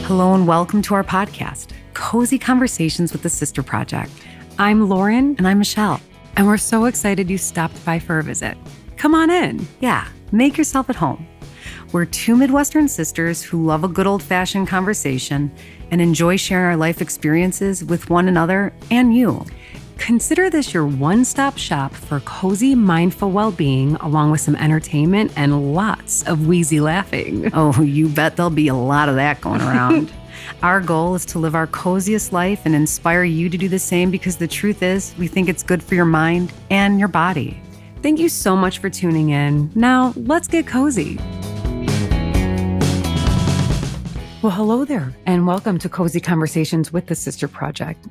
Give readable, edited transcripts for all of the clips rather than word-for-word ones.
Hello and welcome to our podcast, Cozy Conversations with the Sister Project. I'm Lauren. And I'm Michelle. And we're so excited you stopped by for a visit. Come on in. Yeah, make yourself at home. We're two Midwestern sisters who love a good old-fashioned conversation and enjoy sharing our life experiences with one another and you. Consider this your one-stop shop for cozy, mindful well-being, along with some entertainment and lots of wheezy laughing. Oh, you bet there'll be a lot of that going around. Our goal is to live our coziest life and inspire you to do the same because the truth is, we think it's good for your mind and your body. Thank you so much for tuning in. Now, let's get cozy. Well, hello there, and welcome to Cozy Conversations with the Sister Project.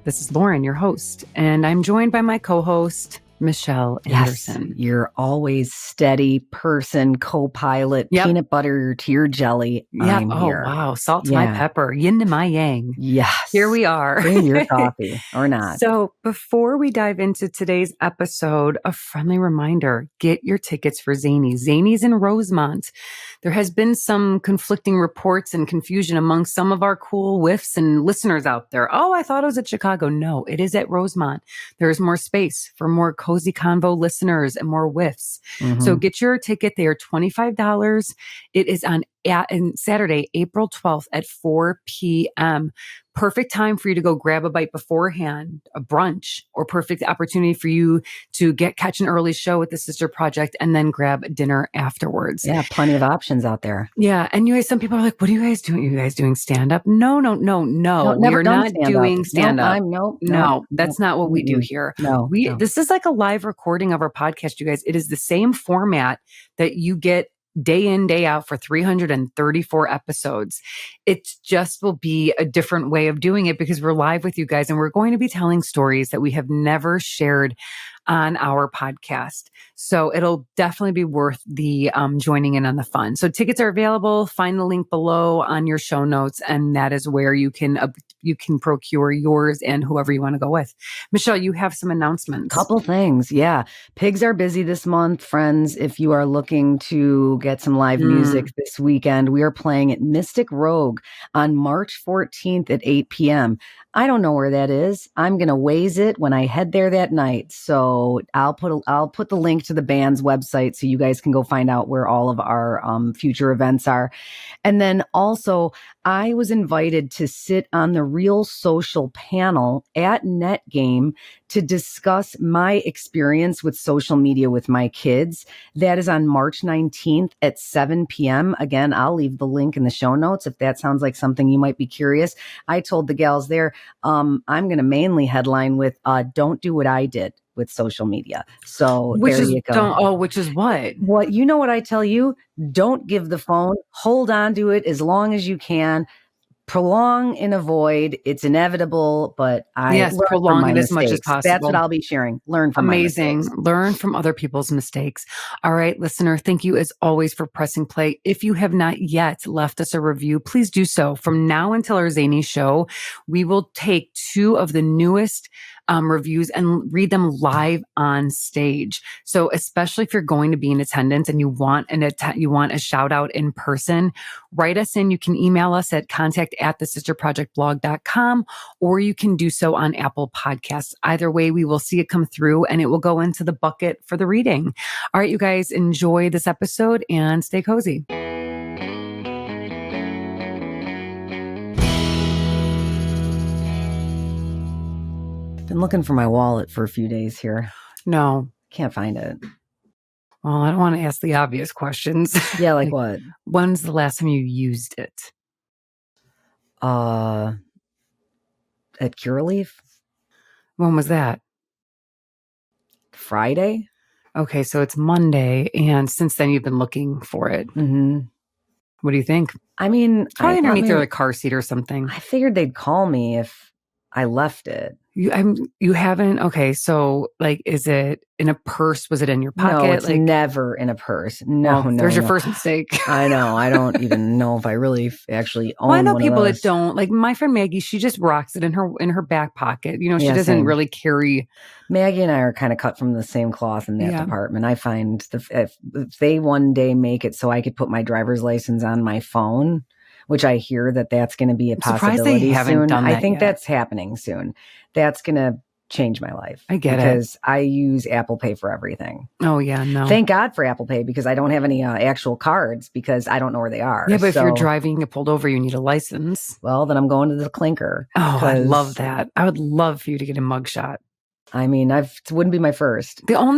This is Lauren, your host, and I'm joined by my co-host, Michelle Anderson. Yes, you're always steady person, co-pilot, peanut butter to your jelly. Yeah. I'm here. Wow. Salt to my pepper, yin to my yang. Yes. Here we are. Bring your coffee or not. So before we dive into today's episode, a friendly reminder, get your tickets for Zanies. Zanies in Rosemont. There has been some conflicting reports and confusion among some of our cool whiffs and listeners out there. Oh, I thought it was at Chicago. No, it is at Rosemont. There's more space for more Cozy Convo listeners and more whiffs. Mm-hmm. So get your ticket. They are $25. It is on Saturday, April 12th at 4 p.m. Perfect time for you to go grab a bite beforehand, a brunch, or perfect opportunity for you to catch an early show with the Sister Project and then grab dinner afterwards. Yeah, plenty of options out there. Yeah. And you guys, some people are like, what are you guys doing? Are you guys doing stand-up? No. We're not doing stand-up. No, that's not what we do here. No. This is like a live recording of our podcast, you guys. It is the same format that you get day in, day out for 334 episodes. It just will be a different way of doing it because we're live with you guys and we're going to be telling stories that we have never shared on our podcast. So it'll definitely be worth the joining in on the fun. So tickets are available. Find the link below on your show notes, and that is where you can procure yours and whoever you want to go with. Michelle, you have some announcements. Couple things. Yeah. Pigs are busy this month, friends. If you are looking to get some live music this weekend, we are playing at Mystic Rogue on March 14th at 8 p.m. I don't know where that is. I'm going to Waze it when I head there that night. So I'll put the link to the band's website so you guys can go find out where all of our future events are. And then also, I was invited to sit on the Real Social panel at NetGame to discuss my experience with social media with my kids. That is on March 19th at 7 p.m. Again, I'll leave the link in the show notes if that sounds like something you might be curious. I told the gals there, I'm going to mainly headline with don't do what I did with social media. So there you go. Which is what? What, you know what I tell you? Don't give the phone. Hold on to it as long as you can. Prolong and avoid. It's inevitable, but prolong it as much as possible. That's what I'll be sharing. Learn from Amazing. Learn from other people's mistakes. All right, listener, thank you as always for pressing play. If you have not yet left us a review, please do so. From now until our Zany show, we will take 2 of the newest reviews and read them live on stage. So especially if you're going to be in attendance and you want a shout out in person, write us in. You can email us at contact@thesisterprojectblog.com, or you can do so on Apple Podcasts. Either way, we will see it come through and it will go into the bucket for the reading. All right, you guys, enjoy this episode and stay cozy. Been looking for my wallet for a few days here. No. Can't find it. Well, I don't want to ask the obvious questions. Yeah, like what? When's the last time you used it? At Curaleaf. When was that? Friday. Okay, so it's Monday, and since then you've been looking for it. Mm-hmm. What do you think? I mean, probably underneath their car seat or something. I figured they'd call me if I left it. You haven't? Okay, so like, is it in a purse? Was it in your pocket? No, it's never in a purse. No. There's your first mistake. I know. I don't even know if I really actually own one. I know people that don't. Like my friend Maggie, she just rocks it in her back pocket. You know, she doesn't really carry. Maggie and I are kind of cut from the same cloth in that department. I find if they one day make it so I could put my driver's license on my phone, which I hear that's going to be a surprised they possibility haven't soon. done I that think yet. that's happening soon. That's going to change my life. I get it. Because I use Apple Pay for everything. Oh, yeah, no. Thank God for Apple Pay because I don't have any actual cards because I don't know where they are. Yeah, but if you're driving, you get pulled over, you need a license. Well, then I'm going to the clinker. Oh, I love that. I would love for you to get a mugshot. I mean, it wouldn't be my first. Didn't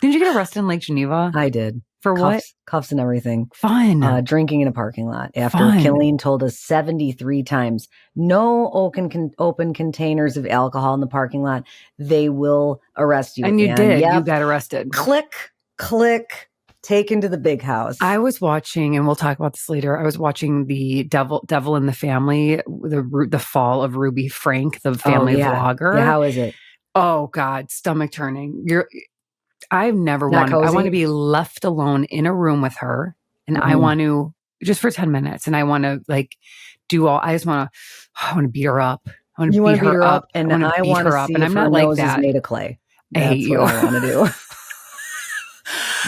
you get arrested in Lake Geneva? I did. For what? Cuffs and everything. Fun. Drinking in a parking lot after Killeen told us 73 times, no open containers of alcohol in the parking lot. They will arrest you. And you did. Yep. You got arrested. Click, taken to the big house. I was watching, and we'll talk about this later. I was watching the Devil in the Family, the fall of Ruby Frank, the family vlogger. Yeah, how is it? Oh God, stomach turning. I've never wanted. I want to be left alone in a room with her, and I want to just for 10 minutes, and I want to do all. I want to beat her up. I want to beat her up, and I want to see and I'm not like that. Is made of clay. That's I hate you. What I want to do.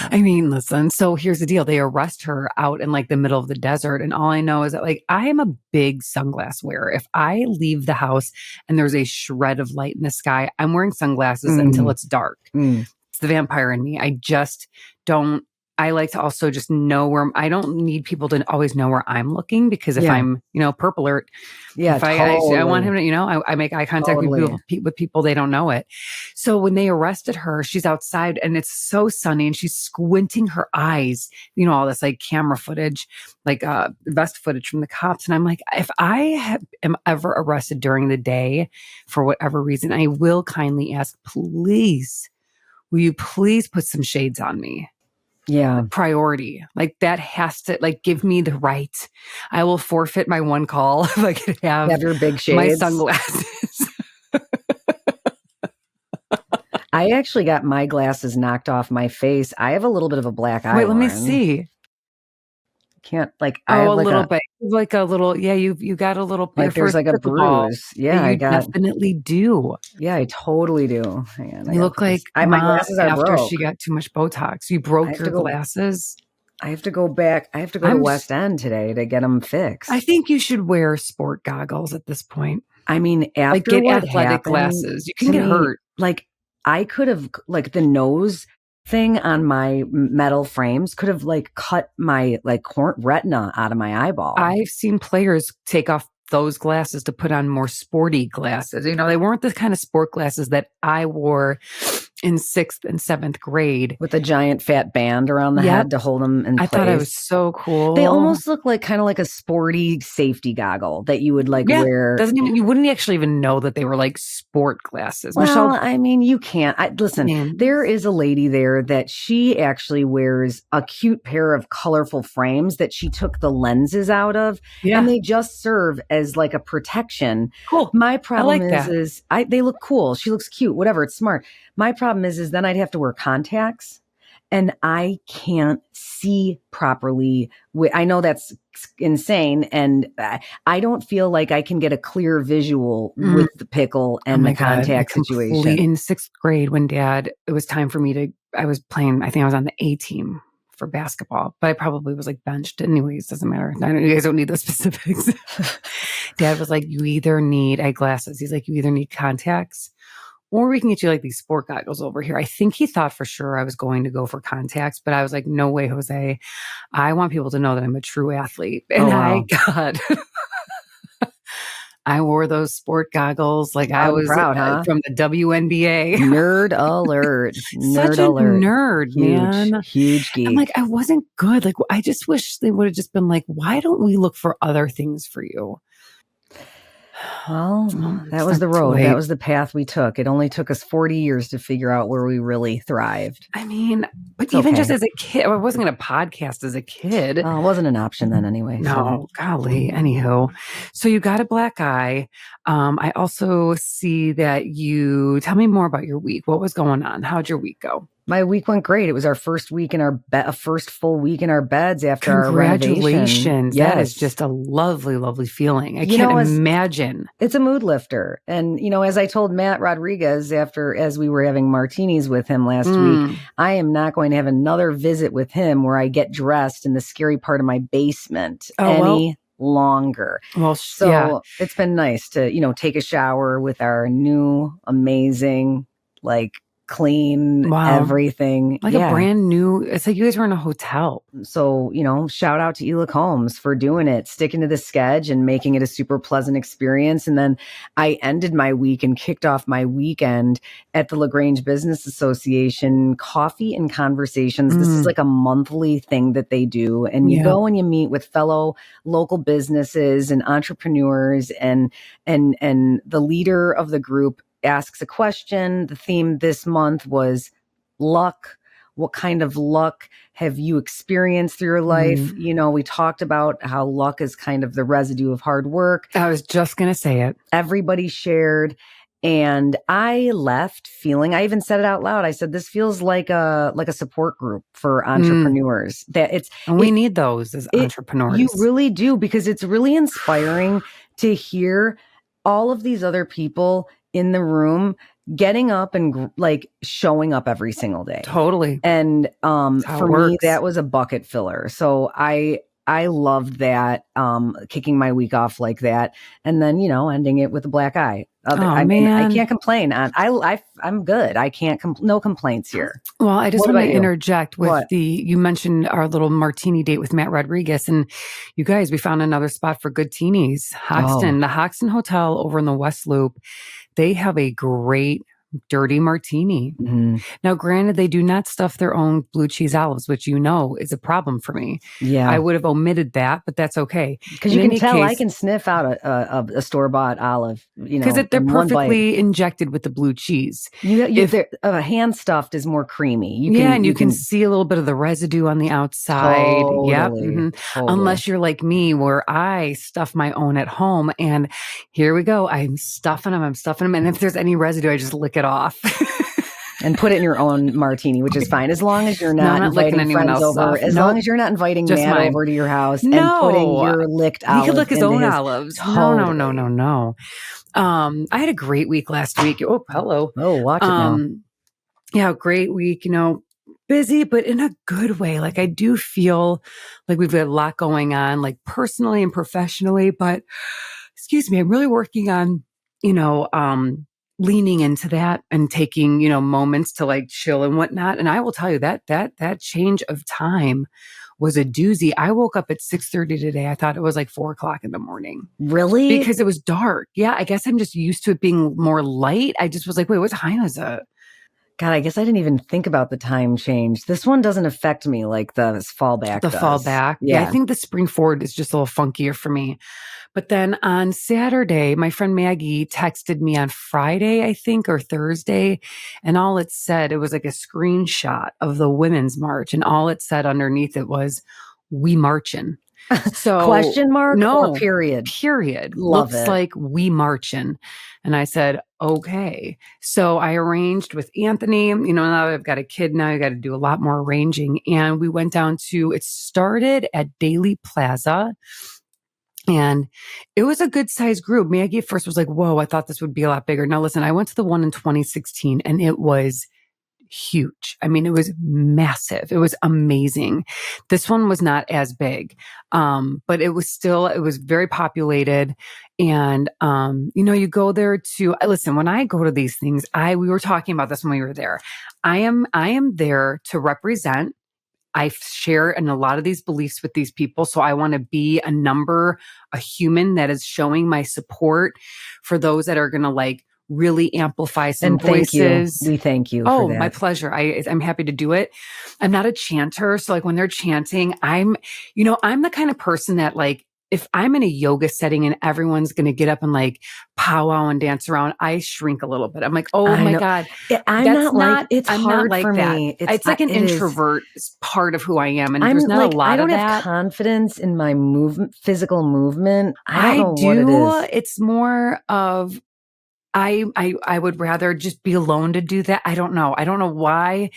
I mean, listen, so here's the deal. They arrest her out in the middle of the desert. And all I know is that I am a big sunglass wearer. If I leave the house and there's a shred of light in the sky, I'm wearing sunglasses until it's dark. It's the vampire in me. I just don't. I like to also just know where I don't need people to always know where I'm looking because if I'm, purple alert, if I want him to, I make eye contact with people, they don't know it. So when they arrested her, she's outside and it's so sunny and she's squinting her eyes, all this camera footage, vest footage from the cops. And I'm like, if I am ever arrested during the day for whatever reason, I will kindly ask, please, will you please put some shades on me? Yeah. Priority. That has to give me the right. I will forfeit my one call if I could have your big shades. My sunglasses. I actually got my glasses knocked off my face. I have a little bit of a black eye. Wait, let me see. Can't I have a little bit. A little, yeah, you got a little there's a bruise. Yeah, I definitely do. Yeah, I totally do. Hang on, you look like my glasses are after broke. She got too much Botox. You broke your glasses. I have to go back. I have to go to West End today to get them fixed. I think you should wear sport goggles at this point. I mean, after get what athletic happened, glasses. You can get hurt. I could have the nose thing on my metal frames could have cut my retina out of my eyeball. I've seen players take off those glasses to put on more sporty glasses. They weren't the kind of sport glasses that I wore in 6th and 7th grade. With a giant fat band around the head to hold them in place. I thought it was so cool. They almost look kind of like a sporty safety goggle that you would wear. You wouldn't actually even know that they were sport glasses. Well, Michelle, I mean, you can't. There is a lady there that she actually wears a cute pair of colorful frames that she took the lenses out of. Yeah. And they just serve as a protection. Cool. My problem is they look cool. She looks cute, whatever. It's smart. My problem is then I'd have to wear contacts and I can't see properly. I know that's insane. And I don't feel like I can get a clear visual with the pickle and the contact situation. In 6th grade when it was time for me I was playing, I think I was on the A team for basketball, but I probably was benched anyways. Doesn't matter. You guys don't need the specifics. Dad was you either need eyeglasses. He's you either need contacts or we can get you these sport goggles over here. I think he thought for sure I was going to go for contacts, but I was no way, Jose. I want people to know that I'm a true athlete. And I wore those sport goggles I was proud, from the WNBA. Nerd alert. Such a nerd, man. Huge geek. I'm I wasn't good. I just wish they would have just been why don't we look for other things for you? Well, that was the road. That was the path we took. It only took us 40 years to figure out where we really thrived. I mean, but even just as a kid, I wasn't going to podcast as a kid. It wasn't an option then anyway. No, golly. Anywho, so you got a black eye. I also see that tell me more about your week. What was going on? How'd your week go? My week went great. It was our first week in our first full week in our beds after our renovation. Congratulations. That is Yes. just a lovely, lovely feeling. I You can't know, imagine. it's a mood lifter. And, as I told Matt Rodriguez as we were having martinis with him last week, I am not going to have another visit with him where I get dressed in the scary part of my basement longer. Well, so it's been nice to, take a shower with our new, amazing, clean everything. Like a brand new, it's like you guys were in a hotel. So, shout out to Ela Combs for doing it, sticking to the sketch and making it a super pleasant experience. And then I ended my week and kicked off my weekend at the LaGrange Business Association Coffee and Conversations. This is like a monthly thing that they do. And you go and you meet with fellow local businesses and entrepreneurs, and the leader of the group asks a question. The theme this month was luck. What kind of luck have you experienced through your life? We talked about how luck is kind of the residue of hard work. I was just going to say it. Everybody shared. And I left feeling, I even said it out loud. I said, this feels like a support group for entrepreneurs. We need those as entrepreneurs. You really do, because it's really inspiring to hear all of these other people in the room getting up and showing up every single day. Totally. And for me, that was a bucket filler. So I loved that, kicking my week off like that, and then ending it with a black eye. I mean, I can't complain. I'm good. I can't. No complaints here. Well, I just want to interject with you mentioned our little martini date with Matt Rodriguez, and you guys, we found another spot for good teenies. Hoxton, the Hoxton Hotel over in the West Loop. They have a great dirty martini. Now, granted, they do not stuff their own blue cheese olives, which is a problem for me. Yeah, I would have omitted that, but that's okay. Because you can tell I can sniff out a store-bought olive, because they're perfectly injected with the blue cheese. Hand stuffed is more creamy. You can see a little bit of the residue on the outside. Totally, totally. Unless you're like me, where I stuff my own at home, and here we go. I'm stuffing them, and if there's any residue, I just lick it off. And put it in your own martini, which is fine, as long as you're not inviting friends over. As long as you're not inviting Matt over to your house and putting your licked olives. He could lick his own olives. Totally. No. I had a great week last week. Oh, hello. Oh, watch it now. Yeah, great week. Busy, but in a good way. Like, I do feel like we've got a lot going on, like personally and professionally. But excuse me, I'm really working on, leaning into that and taking, moments to chill and whatnot. And I will tell you that change of time was a doozy. I woke up at 6:30 today. I thought it was 4:00 in the morning. Really? Because it was dark. Yeah. I guess I'm just used to it being more light. I just was like, wait, what time is it? God, I guess I didn't even think about the time change. This one doesn't affect me like the fallback does. Fallback. Yeah. I think the spring forward is just a little funkier for me. But then on Saturday, my friend Maggie texted me on Friday, I think, or Thursday. And all it said, it was like a screenshot of the Women's March. And all it said underneath it was, "We marchin'." So question mark? No, or period. Period. Love Looks it. like "we marchin'." And I said, okay. So I arranged with Anthony, now I've got a kid now, I got to do a lot more arranging. And we went down it started at Daily Plaza. And it was a good sized group. Maggie at first was like, whoa, I thought this would be a lot bigger. Now listen, I went to the one in 2016 and it was huge. I mean, it was massive. It was amazing. This one was not as big. But it was very populated. And, you go there listen, when I go to these things, we were talking about this when we were there. I am there to represent. I share in a lot of these beliefs with these people. So I want to be a human that is showing my support for those that are going to really amplify some voices. We thank you. Oh, for that. My pleasure. I'm happy to do it. I'm not a chanter. So when they're chanting, I'm the kind of person that if I'm in a yoga setting and everyone's going to get up and powwow and dance around, I shrink a little bit. I'm like, oh my God. It's I'm hard not for that. me. It's like an introvert part of who I am. And there's not a lot I don't of have that. confidence in my physical movement. I don't know do. what it is. It's more of, I would rather just be alone to do that. I don't know. I don't know why,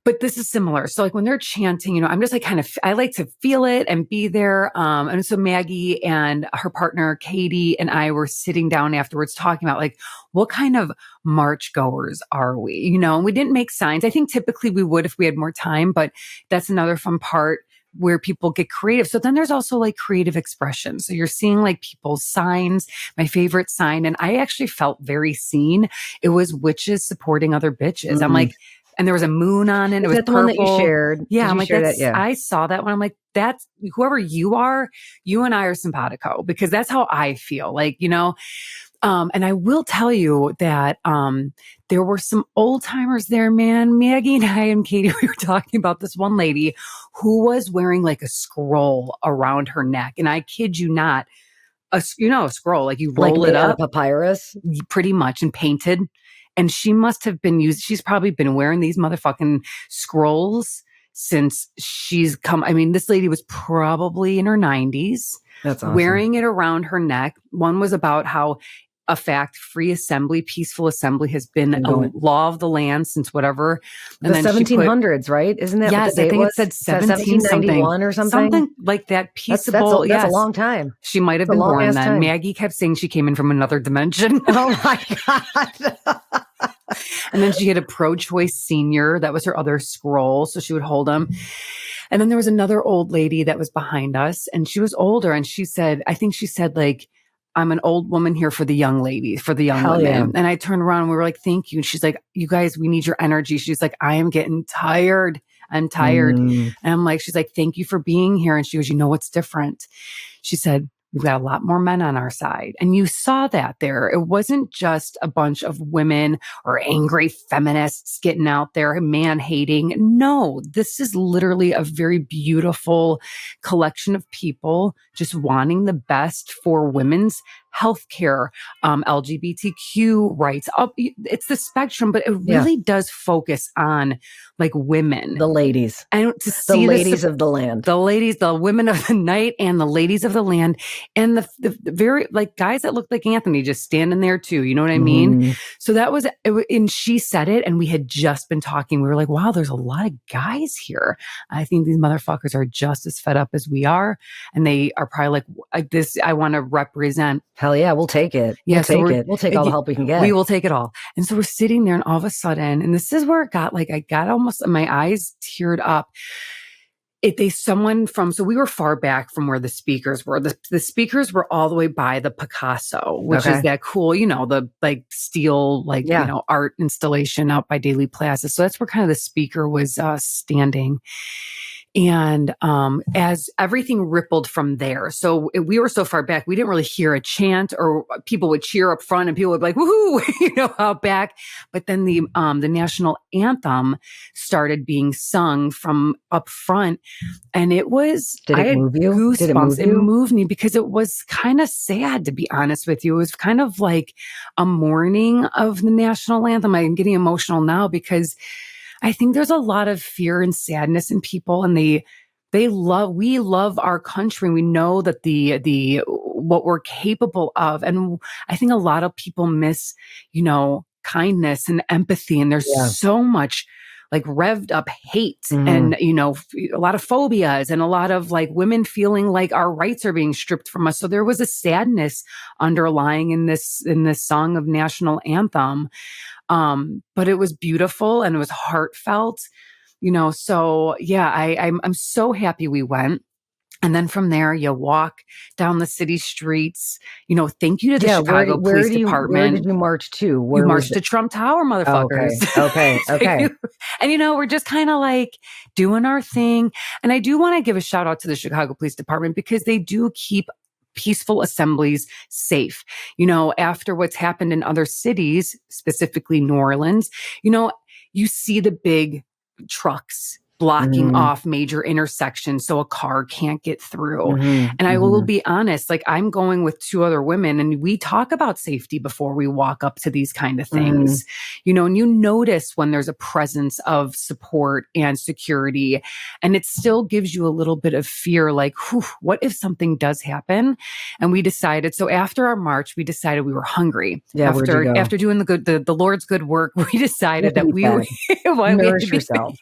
but this is similar. So like when they're chanting, I'm just like I like to feel it and be there. And so Maggie and her partner, Katie, and I were sitting down afterwards talking about like, what kind of march goers are we? And we didn't make signs. I think typically we would if we had more time, but that's another fun part where people get creative. So then there's also like creative expression. So you're seeing like people's signs. My favorite sign, and I actually felt very seen. It was witches supporting other bitches. I'm like, and there was a moon on it. It was that the purple. one that you shared? Yeah, Did I'm you like, share that? Yeah. I saw that one. I'm like, that's whoever you are, you and I are simpatico, because that's how I feel. Like, and I will tell you that there were some old timers there, man. Maggie and I and Katie, we were talking about this one lady who was wearing like a scroll around her neck. And I kid you not, a scroll, like you roll like it up. Papyrus? Pretty much, and painted. And she must have been she's probably been wearing these motherfucking scrolls since she's come. I mean, this lady was probably in her 90s. That's awesome. Wearing it around her neck. One was about how a fact, free assembly, peaceful assembly has been a law of the land since whatever. And the 1700s, right? Isn't that yes, what the date I think was? it said 1791 or something? Something like that. Peaceable. That's a long time. She might have been born then. Time. Maggie kept saying she came in from another dimension. Oh my God. And then she had a pro-choice senior. That was her other scroll. So she would hold them. And then there was another old lady that was behind us, and she was older. And she said, I think she said like, I'm an old woman here for the young ladies, for the young women. Yeah. And I turned around and we were like, thank you. And she's like, you guys, we need your energy. She's like, I am getting tired. I'm tired. And I'm like, she's like, thank you for being here. And she goes, what's different? She said, we've got a lot more men on our side. And you saw that there. It wasn't just a bunch of women or angry feminists getting out there, man hating. No, this is literally a very beautiful collection of people just wanting the best for women's healthcare, LGBTQ rights. It's the spectrum, but it really does focus on like women, the ladies, and to see the ladies of the land, the ladies, the women of the night, and the ladies of the land, and the very like guys that looked like Anthony just standing there too. You know what I mean? So that was, and she said it, and we had just been talking. We were like, wow, there's a lot of guys here. I think these motherfuckers are just as fed up as we are, and they are probably like this. I want to represent. Hell yeah, we'll take it. Yeah, We'll take all the help we can get. We will take it all. And so we're sitting there, and all of a sudden, and this is where it got like, I got almost, my eyes teared up. So we were far back from where the speakers were. The speakers were all the way by the Picasso, which is that cool, the like steel, art installation out by Daily Plaza. So that's where kind of the speaker was standing. And as everything rippled from there, so we were so far back, we didn't really hear a chant, or people would cheer up front and people would be like, woohoo, out back. But then the national anthem started being sung from up front. And it was, Did it move you? Goosebumps. It moved me because it was kind of sad, to be honest with you. It was kind of like a mourning of the national anthem. I'm getting emotional now because I think there's a lot of fear and sadness in people, and we love our country. We know that what we're capable of. And I think a lot of people miss, kindness and empathy. And there's so much like revved up hate and, a lot of phobias and a lot of like women feeling like our rights are being stripped from us. So there was a sadness underlying in this song of national anthem. But it was beautiful and it was heartfelt, so yeah, I'm so happy we went. And then from there, you walk down the city streets. Thank you to the Chicago Police Department. Where did you march to? You marched to Trump Tower, motherfuckers. Okay. And, we're just kind of like doing our thing. And I do want to give a shout out to the Chicago Police Department because they do keep peaceful assemblies safe. After what's happened in other cities, specifically New Orleans, you see the big trucks blocking off major intersections so a car can't get through. And I will be honest, like I'm going with 2 other women and we talk about safety before we walk up to these kind of things, you know, and you notice when there's a presence of support and security, and it still gives you a little bit of fear, like, whew, what if something does happen? And we decided, so after our march, we decided we were hungry. Yeah, after doing the Lord's good work, we decided that we nourish yourself.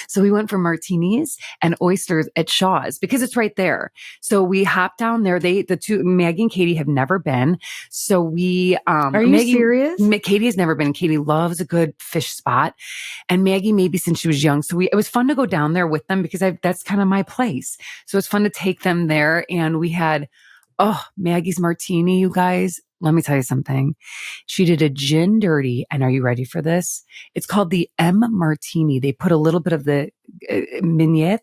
So we went for martinis and oysters at Shaw's because it's right there. So we hopped down there. The two, Maggie and Katie, have never been. So we, are you serious? Katie has never been. Katie loves a good fish spot, and Maggie maybe since she was young. So it was fun to go down there with them because that's kind of my place. So it's fun to take them there, and we had Maggie's martini, you guys. Let me tell you something. She did a gin dirty, and are you ready for this? It's called the M Martini. They put a little bit of the mignonette.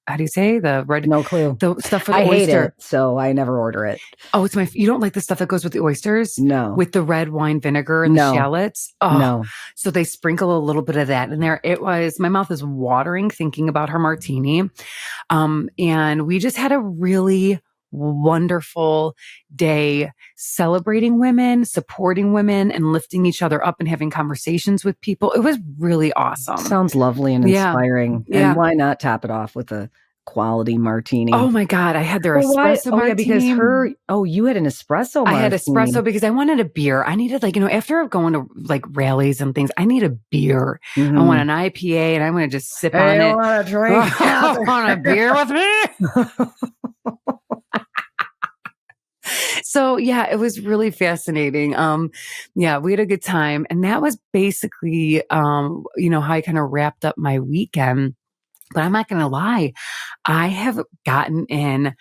How do you say the red? No clue. The stuff for the oyster. I hate it, so I never order it. Oh, you don't like the stuff that goes with the oysters? No. With the red wine vinegar and the shallots? Oh, no. So they sprinkle a little bit of that in there. My mouth is watering thinking about her martini. And we just had a really wonderful day celebrating women, supporting women, and lifting each other up and having conversations with people. It was really awesome. Sounds lovely and inspiring. And why not top it off with a quality martini? Oh my God. I had their espresso martini. Because you had an espresso martini. I had espresso because I wanted a beer. I needed after going to like rallies and things, I need a beer. I want an IPA and I'm going to just sip on it. I want a drink. Want a beer with me? So yeah, it was really fascinating. We had a good time, and that was basically, how I kind of wrapped up my weekend. But I'm not going to lie, I have gotten in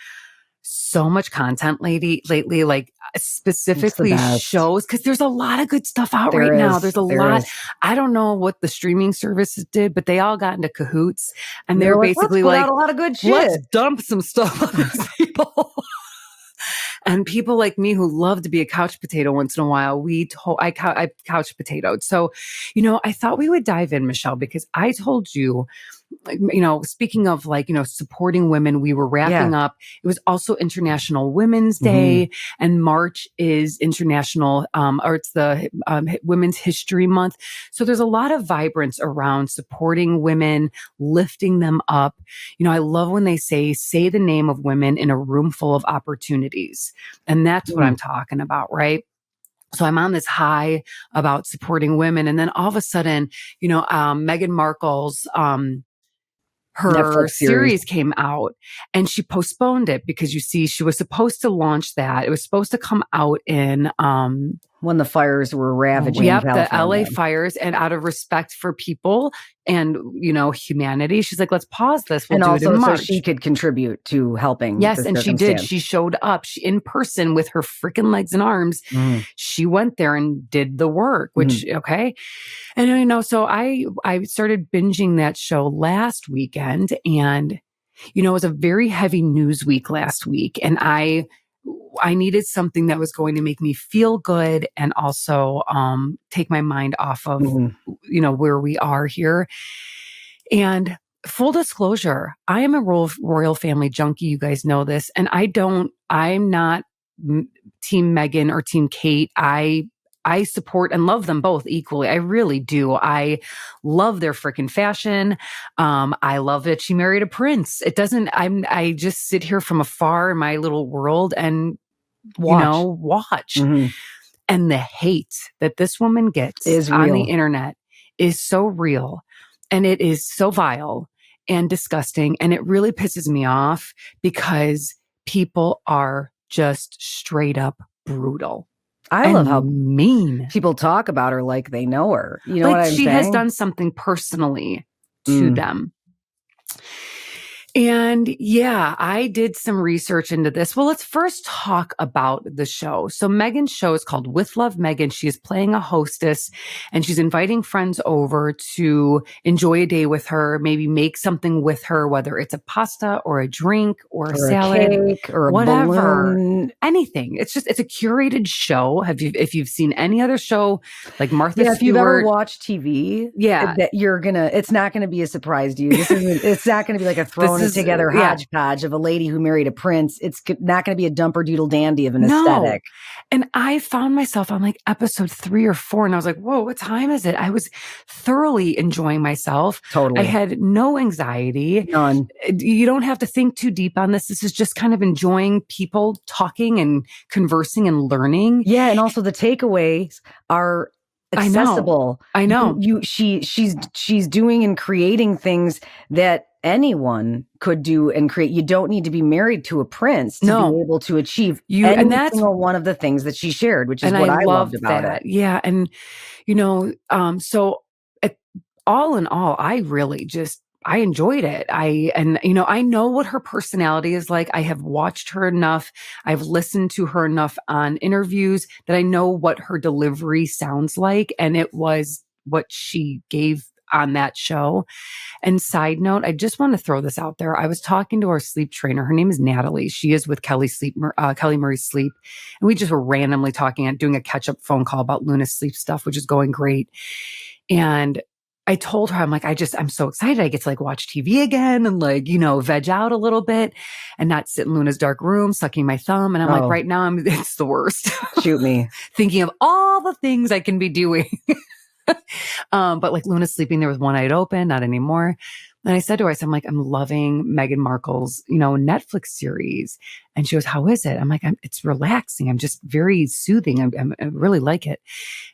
so much content lately, like specifically shows, because there's a lot of good stuff out right now. There's a lot. I don't know what the streaming services did, but they all got into cahoots, and they're basically like, a lot of good shit. Let's dump some stuff on these people. And people like me who love to be a couch potato once in a while, I couch potatoed. So, I thought we would dive in, Michelle, because I told you, speaking of supporting women, we were wrapping up. It was also International Women's Day, and March is International, or it's the Women's History Month. So there's a lot of vibrance around supporting women, lifting them up. I love when they say the name of women in a room full of opportunities. And that's what I'm talking about, right? So I'm on this high about supporting women. And then all of a sudden, Meghan Markle's, her Netflix series came out, and she postponed it because she was supposed to launch that. It was supposed to come out in, when the fires were ravaging California. The LA fires, and out of respect for people and, humanity, she's like, let's pause this. We'll do it in March. So she could contribute to helping. Yes, and she did. She showed up in person with her freaking legs and arms. She went there and did the work, which, okay. And, so I started binging that show last weekend, and, it was a very heavy news week last week. And I needed something that was going to make me feel good and also take my mind off of, where we are here. And full disclosure, I am a royal family junkie. You guys know this. And I'm not Team Meghan or Team Kate. I support and love them both equally. I really do. I love their freaking fashion. I love that she married a prince. I just sit here from afar in my little world and watch. And the hate that this woman gets on the internet is so real, and it is so vile and disgusting. And it really pisses me off because people are just straight up brutal. I love how mean people talk about her like they know her. You know what I'm saying? She has done something personally to them. And yeah, I did some research into this. Well, let's first talk about the show. So Meghan's show is called With Love Meghan. She is playing a hostess and she's inviting friends over to enjoy a day with her, maybe make something with her, whether it's a pasta or a drink or a salad, a cake or a whatever, balloon. anything. It's a curated show. If you've seen any other show like Martha Yeah, if you've ever Stewart, watched TV, yeah, that it's not going to be a surprise to you. It's not going to be like a thrown together hodgepodge of a lady who married a prince. It's not going to be a dumper doodle dandy of an aesthetic. And I found myself on like episode 3 or 4 and I was like, whoa, what time is it? I was thoroughly enjoying myself. Totally. I had no anxiety. None. You don't have to think too deep on this. This is just kind of enjoying people talking and conversing and learning. Yeah. And also the takeaways are accessible. I know. She's doing and creating things that anyone could do and create. You don't need to be married to a prince to be able to achieve any single one of the things that she shared, which is what I loved about it. Yeah. And, so all in all, I enjoyed it. I know what her personality is like. I have watched her enough. I've listened to her enough on interviews that I know what her delivery sounds like. And it was what she gave on that show. And side note, I just want to throw this out there. I was talking to our sleep trainer. Her name is Natalie. She is with Kelly Murray's Sleep. And we just were randomly talking and doing a catch-up phone call about Luna's sleep stuff, which is going great. And I told her, I'm so excited. I get to watch TV again and veg out a little bit and not sit in Luna's dark room, sucking my thumb. And I'm right now, it's the worst. Shoot me. Thinking of all the things I can be doing. But Luna's sleeping there with one eye open, not anymore. And I said to her, I'm loving Meghan Markle's, Netflix series. And she goes, how is it? I'm it's relaxing. I'm just very soothing. I really like it.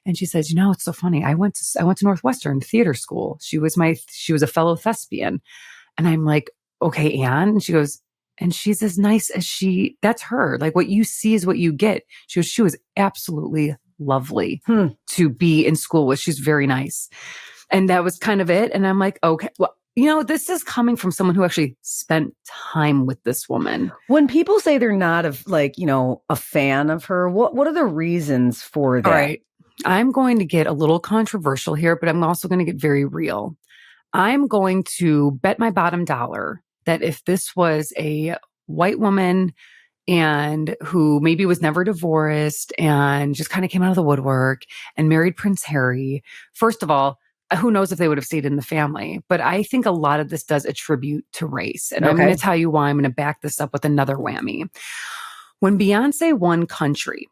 And she says, it's so funny. I went to Northwestern theater school. She was a fellow thespian. And I'm like, okay, Anne. And she goes, and she's as nice as that's her. What you see is what you get. She goes, she was absolutely lovely to be in school with. She's very nice. And that was kind of it. And I'm like, okay, well, this is coming from someone who actually spent time with this woman. When people say they're not a fan of her, what are the reasons for that? All right. I'm going to get a little controversial here, but I'm also going to get very real. I'm going to bet my bottom dollar that if this was a white woman and who maybe was never divorced and just kind of came out of the woodwork and married Prince Harry, first of all, who knows if they would have stayed in the family. But I think a lot of this does attribute to race. And I'm going to tell you why. I'm going to back this up with another whammy. When Beyonce won country,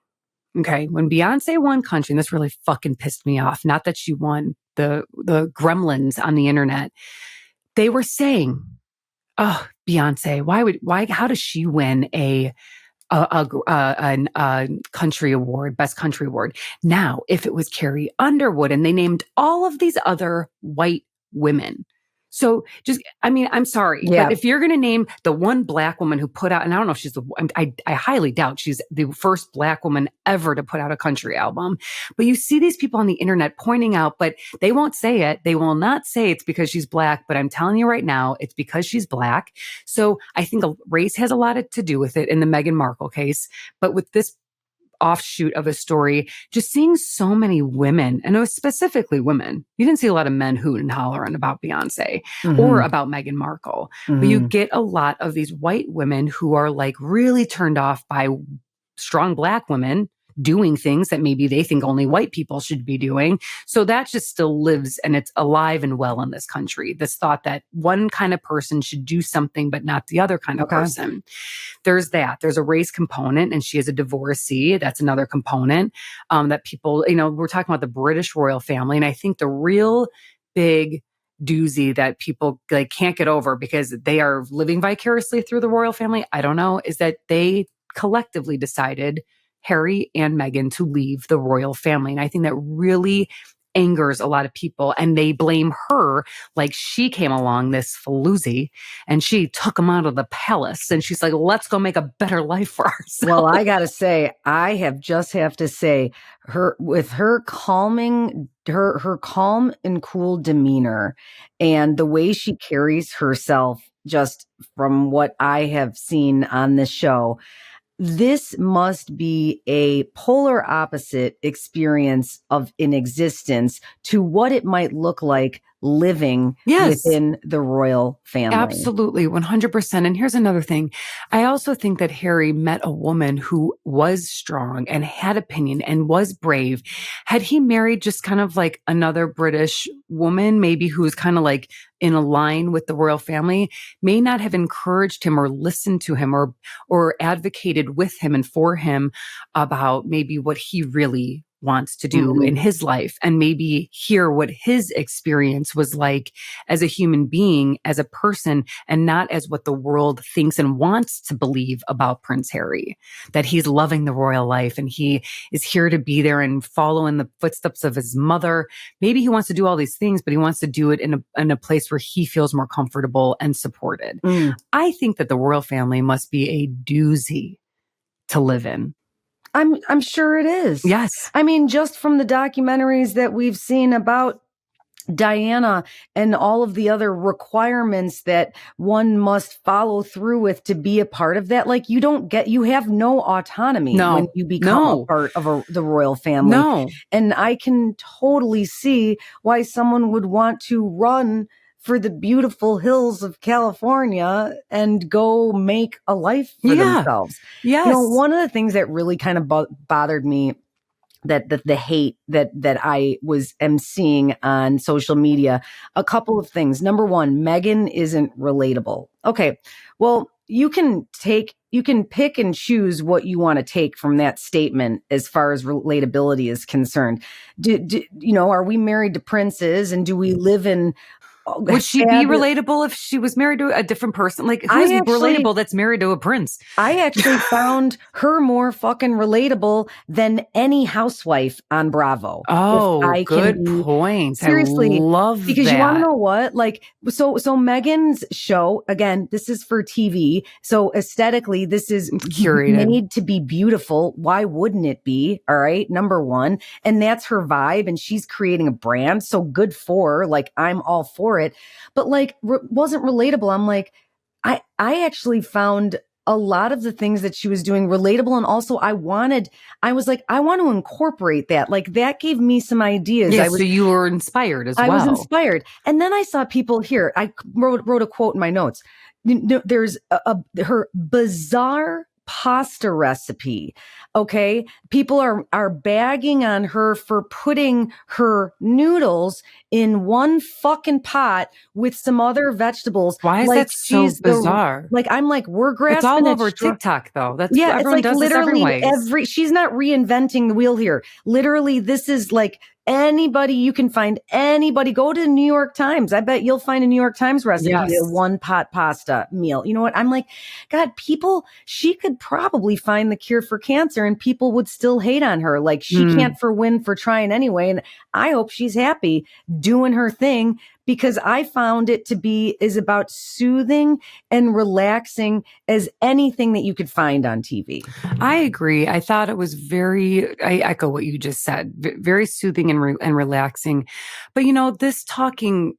and this really fucking pissed me off. Not that she won, the gremlins on the internet, they were saying, oh, Beyonce, how does she win a country award, best country award? Now, if it was Carrie Underwood, and they named all of these other white women. So I'm sorry, but if you're going to name the one black woman who put out, and I don't know if she's I highly doubt she's the first black woman ever to put out a country album, but you see these people on the internet pointing out, but they won't say it. They will not say it's because she's black, but I'm telling you right now, it's because she's black. So I think race has a lot to do with it in the Meghan Markle case, but with this offshoot of a story, just seeing so many women, and it was specifically women. You didn't see a lot of men hooting and hollering about Beyonce or about Meghan Markle, but you get a lot of these white women who are really turned off by strong black women doing things that maybe they think only white people should be doing. So that just still lives and it's alive and well in this country. This thought that one kind of person should do something, but not the other kind of person. There's that. There's a race component, and she is a divorcee. That's another component that people, we're talking about the British royal family. And I think the real big doozy that people can't get over because they are living vicariously through the royal family, I don't know, is that they collectively decided, Harry and Meghan, to leave the royal family. And I think that really angers a lot of people, and they blame her like she came along, this floozy, and she took them out of the palace, and she's like, let's go make a better life for ourselves. Well, I gotta say, I have to say, her calm and cool demeanor and the way she carries herself just from what I have seen on this show, this must be a polar opposite experience of an existence to what it might look like living within the royal family. Absolutely, 100%. And here's another thing. I also think that Harry met a woman who was strong and had opinion and was brave. Had he married just kind of like another British woman, maybe who's kind of like in a line with the royal family, may not have encouraged him or listened to him or advocated with him and for him about maybe what he really wants to do in his life, and maybe hear what his experience was like as a human being, as a person, and not as what the world thinks and wants to believe about Prince Harry, that he's loving the royal life and he is here to be there and follow in the footsteps of his mother. Maybe he wants to do all these things, but he wants to do it in a place where he feels more comfortable and supported. I think that the royal family must be a doozy to live in. I'm sure it is. Yes. I mean, just from the documentaries that we've seen about Diana and all of the other requirements that one must follow through with to be a part of that. Like, you have no autonomy when you become a part of the royal family. And I can totally see why someone would want to run for the beautiful hills of California and go make a life for themselves. Yes. You know, one of the things that really kind of bothered me, that the hate that I am seeing on social media, a couple of things. Number one, Meghan isn't relatable. Okay, well, you can pick and choose what you want to take from that statement as far as relatability is concerned. Are we married to princes, and do we live in? Would she be relatable if she was married to a different person? Like, who's relatable that's married to a prince? I actually found her more fucking relatable than any housewife on Bravo. Oh, good point. Seriously, I love because that. You want to know what? Like, so Meghan's show, again, this is for TV. So aesthetically, this is curated, made to be beautiful. Why wouldn't it be? All right. Number one. And that's her vibe. And she's creating a brand. So good for her. Like, I'm all for it. But like, wasn't relatable. I'm like, I actually found a lot of the things that she was doing relatable. And also I want to incorporate that. Like, that gave me some ideas. Yeah, so you were inspired as well. I was inspired. And then I saw people here. I wrote a quote in my notes. There's her bizarre pasta recipe. Okay. People are bagging on her for putting her noodles in one fucking pot with some other vegetables. Why is that so bizarre? I'm like, we're grasping. It's all over TikTok though. That's everyone does literally this every way. She's not reinventing the wheel here. Literally, this is like anybody, you can find anybody. Go to the New York Times. I bet you'll find a New York Times recipe, a one pot pasta meal. You know what? I'm like, God, she could probably find the cure for cancer and people would still hate on her. Like, she can't win for trying anyway. And I hope she's happy doing her thing, because I found it to be is about soothing and relaxing as anything that you could find on TV. I agree. I thought it was I echo what you just said, very soothing and relaxing. But this talking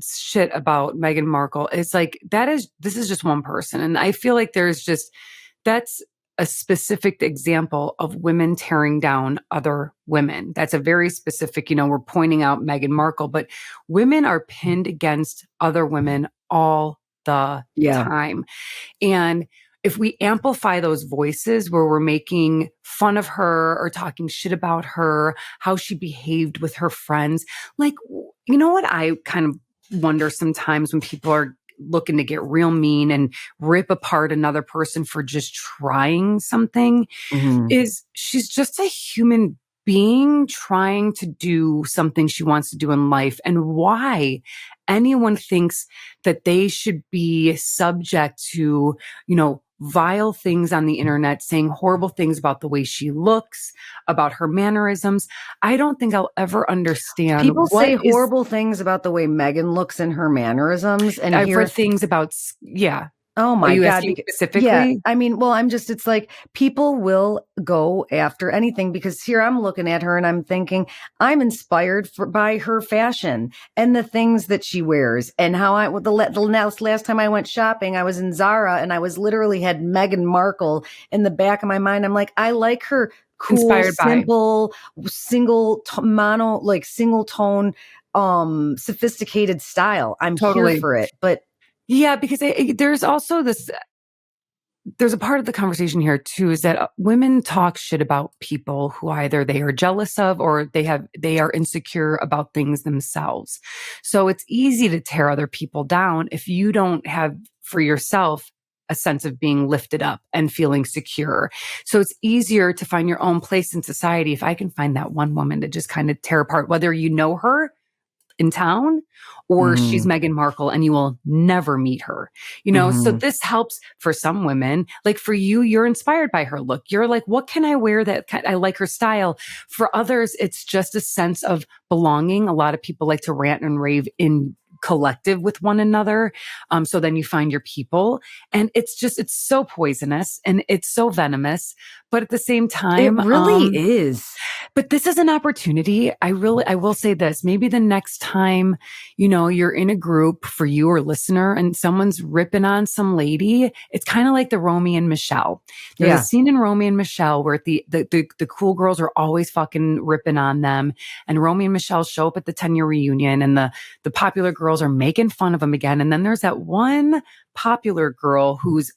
shit about Meghan Markle is like, this is just one person. And I feel like that's a specific example of women tearing down other women. That's a very specific, we're pointing out Meghan Markle, but women are pinned against other women all the time. And if we amplify those voices where we're making fun of her or talking shit about her, how she behaved with her friends, like, you know what I kind of wonder sometimes when people are looking to get real mean and rip apart another person for just trying something, is she's just a human being trying to do something she wants to do in life. And why anyone thinks that they should be subject to, vile things on the internet, saying horrible things about the way she looks, about her mannerisms. I don't think I'll ever understand. People say horrible things about the way Meghan looks and her mannerisms. And I've heard things about, Oh Are my you God. asking Yeah. specifically? I mean, well, it's like people will go after anything because here I'm looking at her and I'm thinking I'm inspired by her fashion and the things that she wears and how last time I went shopping, I was in Zara and I was literally had Meghan Markle in the back of my mind. I'm like, I like her cool, Inspired by. simple, single tone, sophisticated style. I'm here Totally. for it. But Yeah, because there's also there's a part of the conversation here too, is that women talk shit about people who either they are jealous of or they are insecure about things themselves. So it's easy to tear other people down if you don't have for yourself a sense of being lifted up and feeling secure. So it's easier to find your own place in society if I can find that one woman to just kind of tear apart, whether you know her in town or she's Meghan Markle and you will never meet her, So this helps for some women. Like for you, you're inspired by her look. You're like, what can I wear I like her style? For others, it's just a sense of belonging. A lot of people like to rant and rave in collective with one another. So then you find your people and it's so poisonous and it's so venomous. But at the same time, it really is. but this is an opportunity. I will say this, maybe the next time, you're in a group for you or listener and someone's ripping on some lady, it's kind of like the Romy and Michelle. There's a scene in Romy and Michelle where the cool girls are always fucking ripping on them. And Romy and Michelle show up at the 10-year reunion and the popular girls are making fun of them again. And then there's that one popular girl who's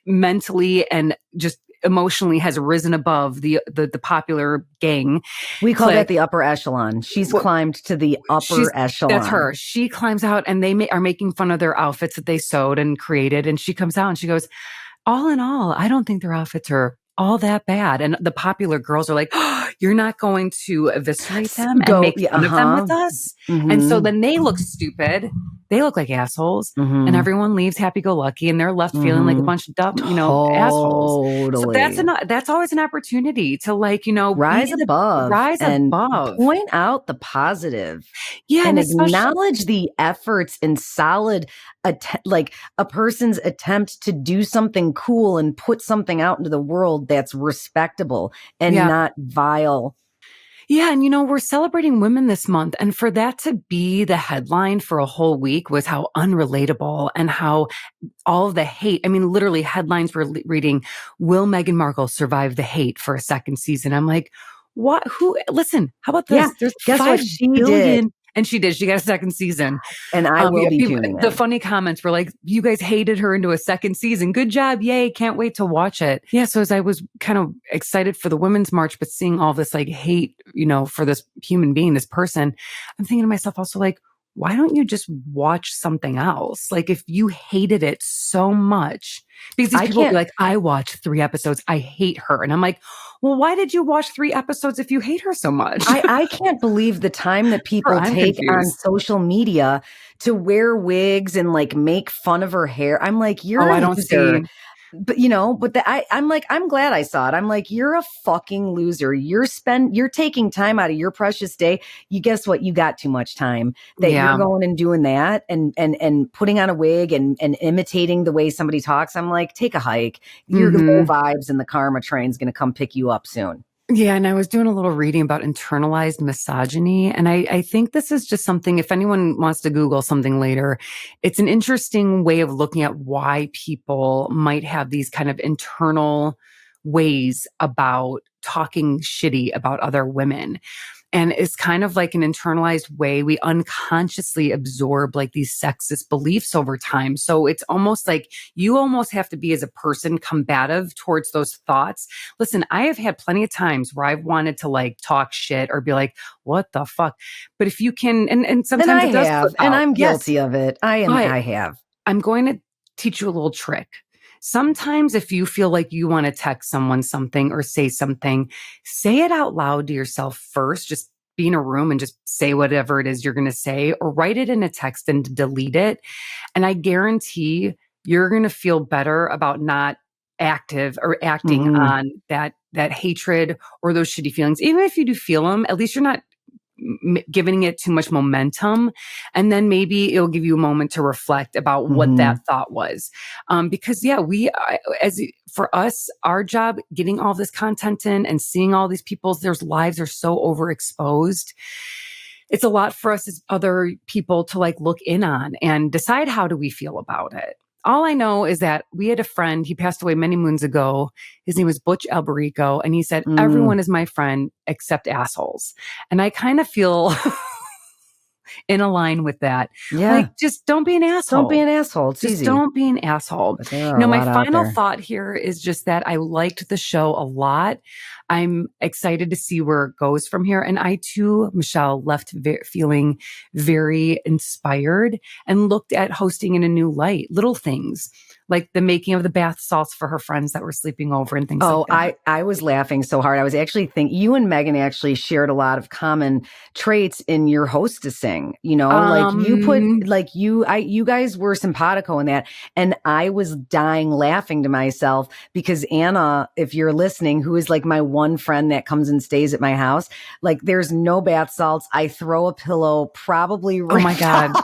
mentally and just emotionally has risen above the popular gang. We call that the upper echelon. She's climbed to the upper echelon. That's her. She climbs out and they are making fun of their outfits that they sewed and created. And she comes out and she goes, all in all, I don't think their outfits are all that bad. And the popular girls are like, oh, you're not going to eviscerate them and make fun of them with us. And so then they look stupid. They look like assholes and everyone leaves happy-go-lucky and they're left feeling like a bunch of dumb, assholes. So that's always an opportunity to rise above and above. Point out the positive. Yeah. And acknowledge the efforts and solid, like a person's attempt to do something cool and put something out into the world that's respectable and not vile. Yeah. And we're celebrating women this month. And for that to be the headline for a whole week was how unrelatable and how all of the hate. I mean, literally headlines were reading, will Meghan Markle survive the hate for a second season? I'm like, what? Listen, how about this? Yeah. There's Guess 5 what she billion. did? And she did. She got a second season. And I will be tuning in. The funny comments were like, you guys hated her into a second season. Good job. Yay. Can't wait to watch it. Yeah. So as I was kind of excited for the Women's March, but seeing all this like hate, for this human being, this person, I'm thinking to myself also like, why don't you just watch something else? Like if you hated it so much, because these people will be like, I watched 3 episodes. I hate her. And I'm like, well, why did you watch 3 episodes if you hate her so much? I can't believe the time that people take on social media to wear wigs and like make fun of her hair. I'm like, you're a loser. But I'm like, I'm glad I saw it. I'm like, you're a fucking loser. You're taking time out of your precious day. You guess what? You got too much time that you're going and doing that and putting on a wig and imitating the way somebody talks. I'm like, take a hike. Your low vibes and the karma train's going to come pick you up soon. Yeah. And I was doing a little reading about internalized misogyny. And I think this is just something, if anyone wants to Google something later, it's an interesting way of looking at why people might have these kind of internal ways about talking shitty about other women. And it's kind of like an internalized way we unconsciously absorb like these sexist beliefs over time. So it's almost like you almost have to be as a person combative towards those thoughts. Listen, I have had plenty of times where I've wanted to like talk shit or be like, what the fuck? But if you can, and sometimes it does flip out. And I'm guilty of it. I have. I'm going to teach you a little trick. Sometimes if you feel like you want to text someone something or say something, say it out loud to yourself first. Just be in a room and just say whatever it is you're going to say, or write it in a text and delete it. And I guarantee you're going to feel better about not acting on that hatred or those shitty feelings. Even if you do feel them, at least you're not giving it too much momentum. And then maybe it'll give you a moment to reflect about what that thought was. Because for us, our job, getting all this content in and seeing all these people's, their lives are so overexposed. It's a lot for us as other people to like look in on and decide how do we feel about it. All I know is that we had a friend, he passed away many moons ago. His name was Butch Alberico. And he said, everyone is my friend except assholes. And I kind of feel in a line with that. Yeah. Like, just don't be an asshole. Don't be an asshole. It's just easy. Don't be an asshole. My final thought here is just that I liked the show a lot. I'm excited to see where it goes from here. And I too, Michelle, left feeling very inspired and looked at hosting in a new light. Little things like the making of the bath salts for her friends that were sleeping over and things like that. I was laughing so hard. I was actually thinking you and Meghan actually shared a lot of common traits in your hostessing. You guys were simpatico in that. And I was dying laughing to myself because Anna, if you're listening, who is like my one friend that comes and stays at my house, like there's no bath salts. I throw a pillow probably right. Oh my God.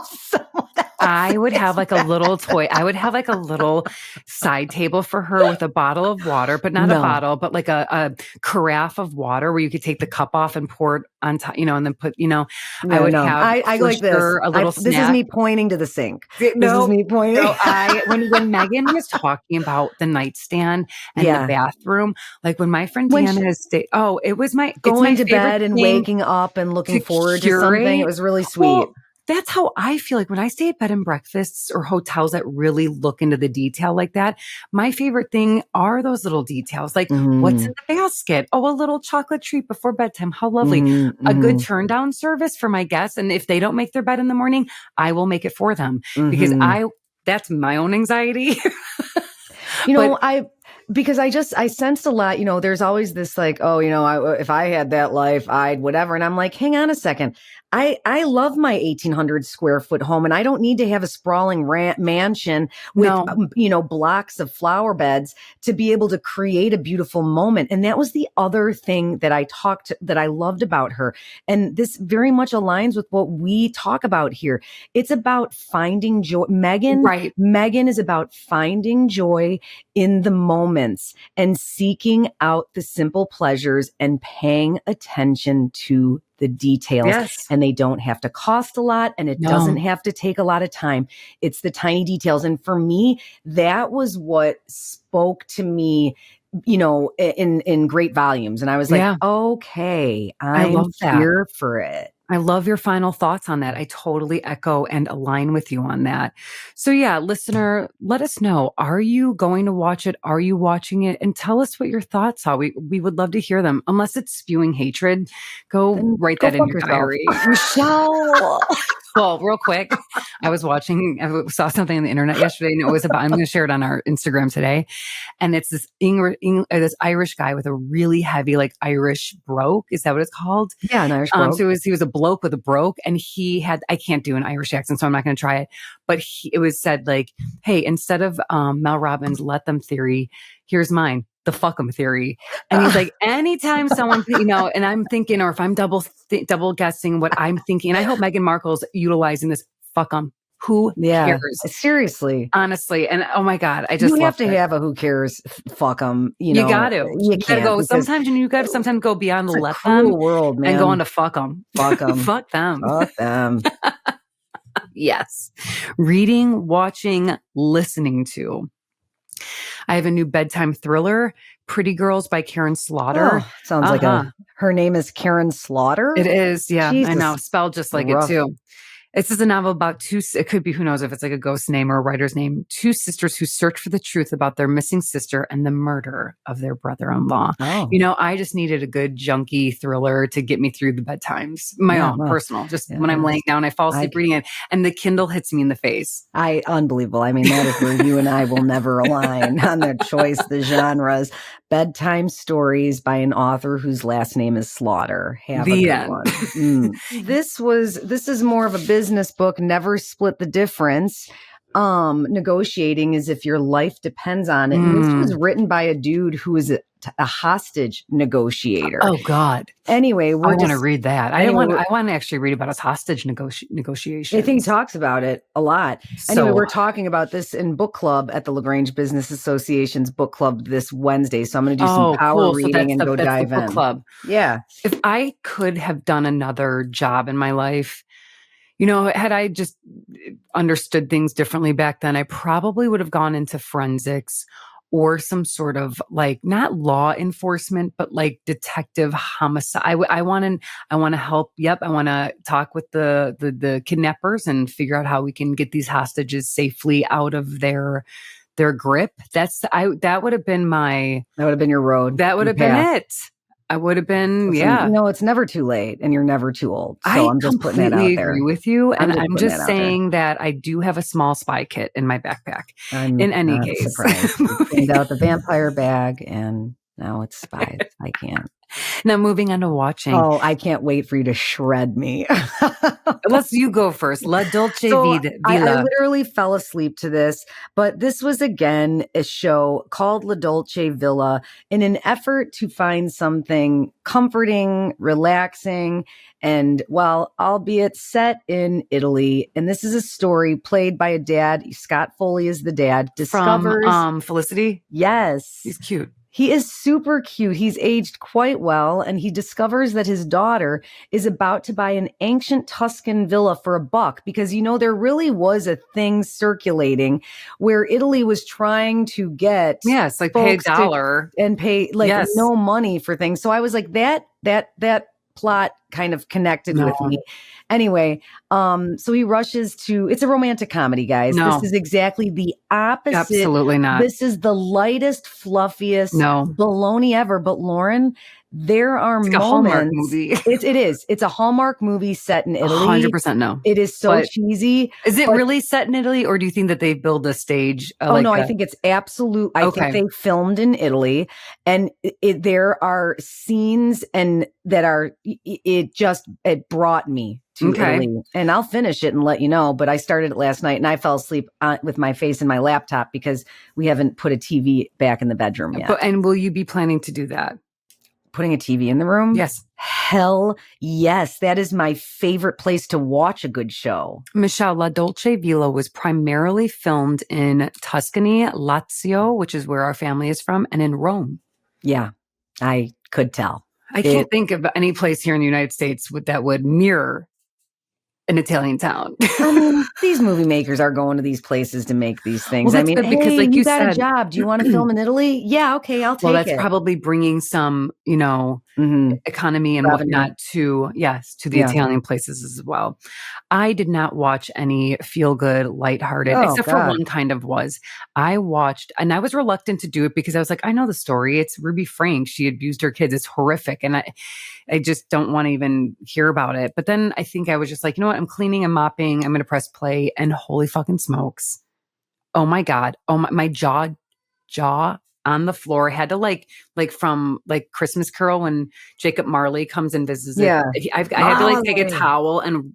I would have like a little toy. I would have like a little side table for her with a bottle of water, but not a bottle, but like a carafe of water where you could take the cup off and pour it on top, and then put, I would have I like this. A little snack. This is me pointing to the sink. This is me pointing. When Meghan was talking about the nightstand and the bathroom, like when my friend Deanna has stayed, it was going to bed and waking up and looking forward to something. It was really sweet. Well, that's how I feel like when I stay at bed and breakfasts or hotels that really look into the detail like that. My favorite thing are those little details, like what's in the basket? Oh, a little chocolate treat before bedtime. How lovely. A good turn down service for my guests. And if they don't make their bed in the morning, I will make it for them because that's my own anxiety. Because I sensed a lot, there's always this like, if I had that life, I'd whatever. And I'm like, hang on a second. I love my 1,800 square foot home and I don't need to have a sprawling mansion with, blocks of flower beds to be able to create a beautiful moment. And that was the other thing that that I loved about her. And this very much aligns with what we talk about here. It's about finding joy. Meghan is about finding joy in the moments and seeking out the simple pleasures and paying attention to the details. Yes. And they don't have to cost a lot and it doesn't have to take a lot of time. It's the tiny details. And for me, that was what spoke to me, in great volumes. And I was like, okay, I'm here for it. I love your final thoughts on that. I totally echo and align with you on that. So listener, let us know. Are you going to watch it? Are you watching it? And tell us what your thoughts are. We would love to hear them. Unless it's spewing hatred, write that in your diary. Michelle. Well, real quick, I saw something on the internet yesterday and it was about, I'm going to share it on our Instagram today. And it's this this Irish guy with a really heavy, like Irish brogue. Is that what it's called? Yeah, an Irish brogue. So he was a bloke with a brogue and I can't do an Irish accent, so I'm not going to try it. But it was said like, hey, instead of Mel Robbins' let them theory, here's mine. The fuck 'em theory. And he's like, anytime someone, and I'm thinking, or if I'm double guessing what I'm thinking, and I hope Meghan Markle's utilizing this, fuck 'em. Who cares? Seriously. Honestly. And oh my God, I just have to have a who cares, fuck 'em. You got to. You got to go. Sometimes you got to sometimes go beyond the let them world, man. And go on to fuck 'em. Fuck 'em. Fuck them. Fuck them. Yes. Reading, watching, listening to. I have a new bedtime thriller, Pretty Girls by Karen Slaughter. Oh, sounds like her name is Karen Slaughter? It is, yeah. Jesus. I know, spelled just like it too. This is a novel about it could be, who knows if it's like a ghost name or a writer's name, two sisters who search for the truth about their missing sister and the murder of their brother-in-law. Oh. I just needed a good junky thriller to get me through the bedtimes. My own personal, just when I'm laying down, I fall asleep reading it and the Kindle hits me in the face. Unbelievable. I mean, that is where you and I will never align on the choice, the genres. Bedtime stories by an author whose last name is Slaughter. Have a good one. This is more of a business book, Never Split the Difference. Negotiating is if your life depends on it. And this was written by a dude who is a hostage negotiator. Oh God. Anyway, I want to read that. I want to actually read about his hostage negotiation. I think he talks about it a lot. Anyway, So we're talking about this in book club at the LaGrange Business Association's book club this Wednesday. So I'm going to do some power reading and go dive in. Club. Yeah. If I could have done another job in my life, had I just understood things differently back then, I probably would have gone into forensics or some sort of like not law enforcement, but like detective homicide. I want to help. Yep. I want to talk with the kidnappers and figure out how we can get these hostages safely out of their grip. That would have been your road. That would have been it. I would have been, Listen, it's never too late and you're never too old. So I'm just putting that out there. I completely agree with you. And I'm just saying that I do have a small spy kit in my backpack. In any case. Surprised. You cleaned out the vampire bag and now it's spies. I can't. Now moving on to watching. Oh, I can't wait for you to shred me. You go first. La Dolce Villa. I literally fell asleep to this, but this was again a show called La Dolce Villa in an effort to find something comforting, relaxing, and albeit set in Italy. And this is a story played by a dad. Scott Foley is the dad. Discovers from Felicity. Yes, he's cute. He is super cute. He's aged quite well, and he discovers that his daughter is about to buy an ancient Tuscan villa for $1 because, there really was a thing circulating where Italy was trying to get like pay $1 and pay no money for things. So I was like, that plot kind of connected with me. Anyway, so he rushes to, it's a romantic comedy, guys. No. This is exactly the opposite. Absolutely not. This is the lightest, fluffiest baloney ever. But Lauren, there are moments. A Hallmark movie. It is. It's a Hallmark movie set in Italy. 100% no. It is so cheesy. Is it really set in Italy, or do you think that they build a stage? I think it's absolute. I think they filmed in Italy, and there are scenes and that are. It brought me to Italy, and I'll finish it and let you know. But I started it last night, and I fell asleep with my face in my laptop because we haven't put a TV back in the bedroom yet. And will you be planning to do that? Putting a TV in the room? Yes. Hell yes. That is my favorite place to watch a good show. Michelle, La Dolce Villa was primarily filmed in Tuscany, Lazio, which is where our family is from, and in Rome. Yeah, I could tell. I can't think of any place here in the United States that would mirror an Italian town. I mean, these movie makers are going to these places to make these things. Well, because like you got said, a job. Do you want to film in Italy? Yeah, okay, I'll take it. Well, that's probably bringing some, economy and whatnot to the Italian places as well. I did not watch any feel-good, lighthearted, except for one kind of was. I watched, and I was reluctant to do it because I was like, I know the story. It's Ruby Frank. She abused her kids. It's horrific. And I just don't want to even hear about it. But then I think I was just like, you know what? I'm cleaning and mopping. I'm going to press play, and holy fucking smokes. Oh my God. Oh my jaw on the floor. I had to like from like Christmas Carol when Jacob Marley comes and visits. Yeah. I had to like take a towel and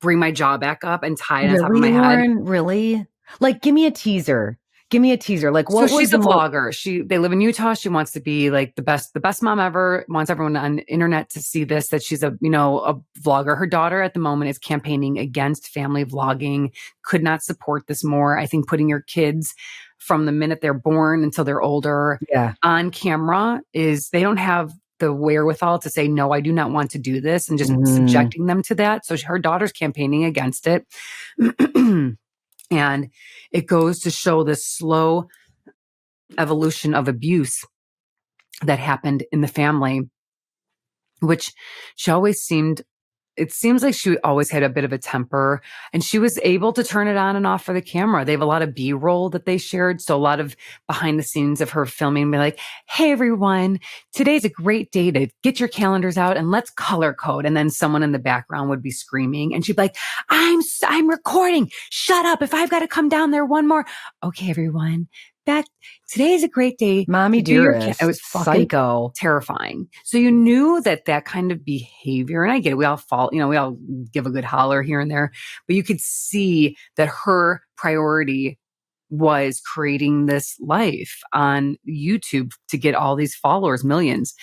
bring my jaw back up and tie it on top of my head. Lauren, really? Like, give me a teaser. Like, what was she's a vlogger. They live in Utah. She wants to be like the best mom ever. Wants everyone on the internet to see this, that she's a vlogger. Her daughter at the moment is campaigning against family vlogging. Could not support this more. I think putting your kids from the minute they're born until they're older on camera they don't have the wherewithal to say, no, I do not want to do this, and just subjecting them to that. So her daughter's campaigning against it. And it goes to show the slow evolution of abuse that happened in the family, which it seems like she always had a bit of a temper, and she was able to turn it on and off for the camera. They have a lot of B-roll that they shared. So a lot of behind the scenes of her filming, be like, hey, everyone, today's a great day to get your calendars out and let's color code. And then someone in the background would be screaming, and she'd be like, I'm recording. Shut up. If I've got to come down there one more. Okay, everyone. Today's a great day. Mommy dearest. It was fucking terrifying. So you knew that kind of behavior, and I get it. We all fall, we all give a good holler here and there, but you could see that her priority was creating this life on YouTube to get all these followers, millions.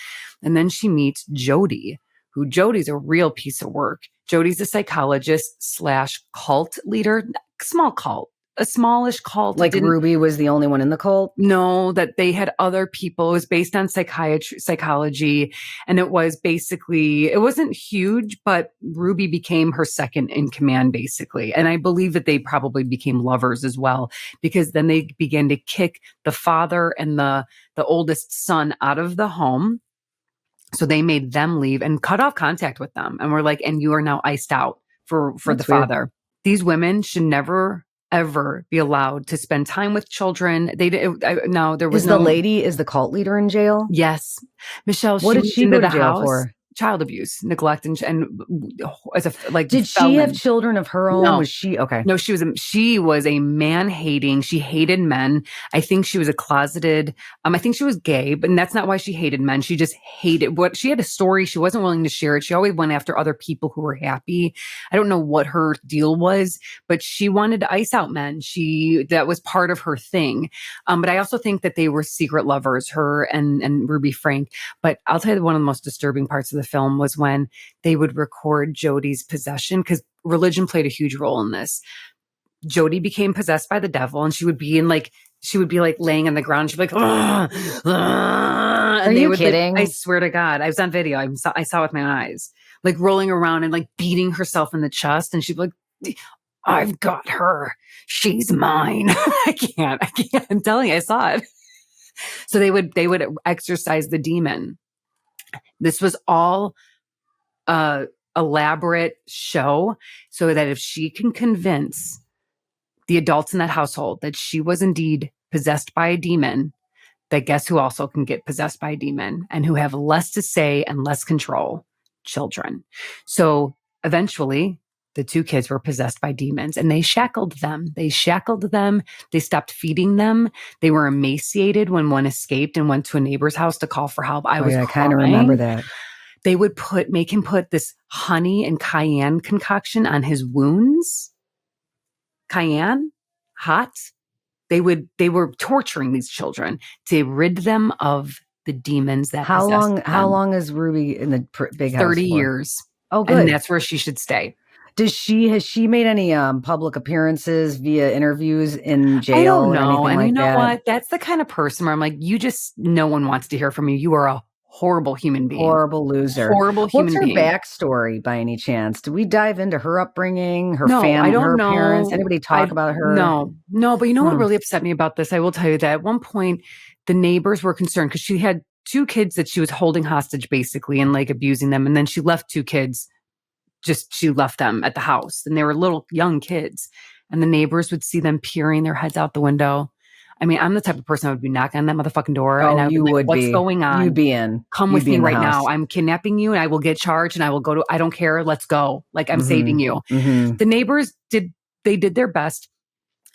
And then she meets Jody, who Jody's a real piece of work. Jody's a psychologist slash cult leader, small cult, a smallish cult. Like Ruby was the only one in the cult? No, that they had other people. It was based on psychology. And it was basically, it wasn't huge, but Ruby became her second in command, basically. And I believe that they probably became lovers as well, because then they began to kick the father and the oldest son out of the home. So they made them leave and cut off contact with them. And we're like, and you are now iced out for the father. These women should never, ever be allowed to spend time with children. No, there was is the cult leader in jail? Yes. Michelle, what did she go to jail for? Child abuse, neglect, and as a did she have children of her own? No. Was she okay? No, she was a man hating. She hated men. I think she was a closeted. I think she was gay, but that's not why she hated men. She just hated what she had a story. She wasn't willing to share it. She always went after other people who were happy. I don't know what her deal was, but she wanted to ice out men. That was part of her thing. But I also think that they were secret lovers, her and Ruby Frank. But I'll tell you, one of the most disturbing parts of the film was when they would record Jody's possession, because religion played a huge role in this. Jody became possessed by the devil, and she would be laying on the ground. She'd be like, "Ugh, ugh." Are you kidding? I swear to God, I was on video. I saw it with my eyes, like rolling around and like beating herself in the chest. And she'd be like, "I've got her. She's mine." I can't. I'm telling you, I saw it. So they would exorcise the demon. This was all elaborate show so that if she can convince the adults in that household that she was indeed possessed by a demon, that guess who also can get possessed by a demon and who have less to say and less control? Children. So eventually the two kids were possessed by demons and they shackled them. They stopped feeding them. They were emaciated when one escaped and went to a neighbor's house to call for help. I kind of remember that. They would make him put this honey and cayenne concoction on his wounds. Cayenne, hot. They were torturing these children to rid them of the demons that possessed them. How long is Ruby in the big house? 30 years. Oh, good. And that's where she should stay. Has she made any public appearances via interviews in jail? I don't know. Or anything and like you know that? what? That's the kind of person where I'm like, no one wants to hear from you. You are a horrible human being. Horrible loser. Horrible human being. What's her backstory by any chance? Do we dive into her upbringing, her No, family, I don't her know. parents? Anybody talk about her? No. But you know what really upset me about this? I will tell you that at one point the neighbors were concerned because she had two kids that she was holding hostage basically and like abusing them. And then she left two kids. She left them at the house and they were little young kids and the neighbors would see them peering their heads out the window. I mean, I'm the type of person that would be knocking on that motherfucking door. Oh, and I would you be like, would what's be. going on? You'd be in. Come with me right now. I'm kidnapping you and I will get charged and I will go to, I don't care. Let's go. Like I'm saving you. Mm-hmm. The neighbors did their best.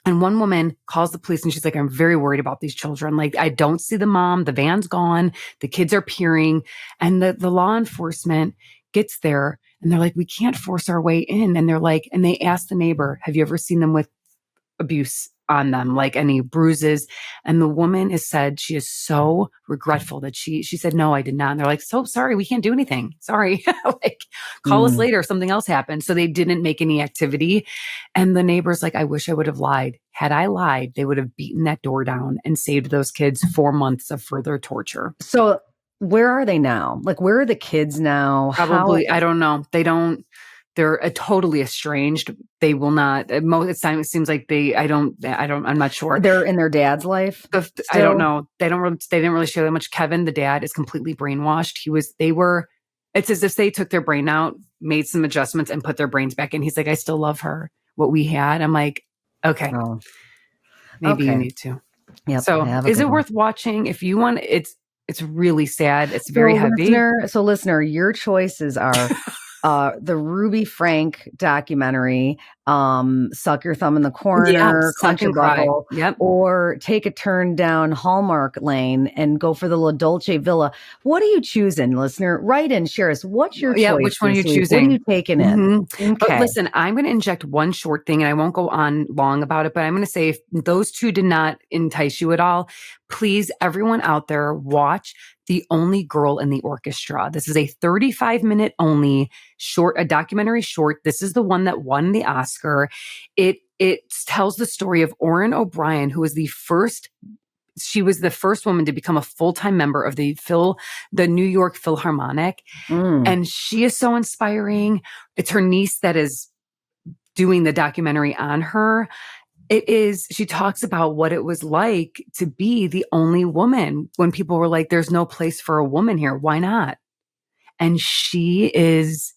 And one woman calls the police and she's like, I'm very worried about these children. Like, I don't see the mom. The van's gone. The kids are peering. And the law enforcement gets there and they're like, we can't force our way in. And they're like, and they ask the neighbor, have you ever seen them with abuse on them, like any bruises? And the woman has said she is so regretful that she said, no, I did not. And they're like, so sorry, we can't do anything. Sorry. Like call us later. Something else happened. So they didn't make any activity. And the neighbor's like, I wish I would have lied. Had I lied, they would have beaten that door down and saved those kids 4 months of further torture. So where are they now? Like, where are the kids now? Probably, I don't know. They're totally estranged. They will not. Most time it seems like I'm not sure. They're in their dad's life. I don't know. They didn't really share that much. Kevin, the dad, is completely brainwashed. It's as if they took their brain out, made some adjustments, and put their brains back in. He's like, I still love her. What we had. I'm like, okay, maybe you need to. Yep, so, is it worth watching? If you want, it's really sad. It's very heavy. Listener, your choices are The Ruby Frank documentary, Suck Your Thumb in the Yeah, Corner, Suck Clench a and Cry. Buckle, Yep. or take a turn down Hallmark Lane and go for the La Dolce Villa. What are you choosing, listener? Write in, share us. What's your Yeah, choice which one are you this week? What are choosing? you taking in? But Okay. listen, I'm going to inject one short thing and I won't go on long about it, but I'm going to say if those two did not entice you at all, please, everyone out there, watch The Only Girl in the Orchestra. This is a 35-minute only short, a documentary short. This is the one that won the Oscar. It tells the story of Orrin O'Brien, who was she was the first woman to become a full-time member of the New York Philharmonic. And she is so inspiring. It's her niece that is doing the documentary on her. She talks about what it was like to be the only woman when people were like, there's no place for a woman here. Why not? And she is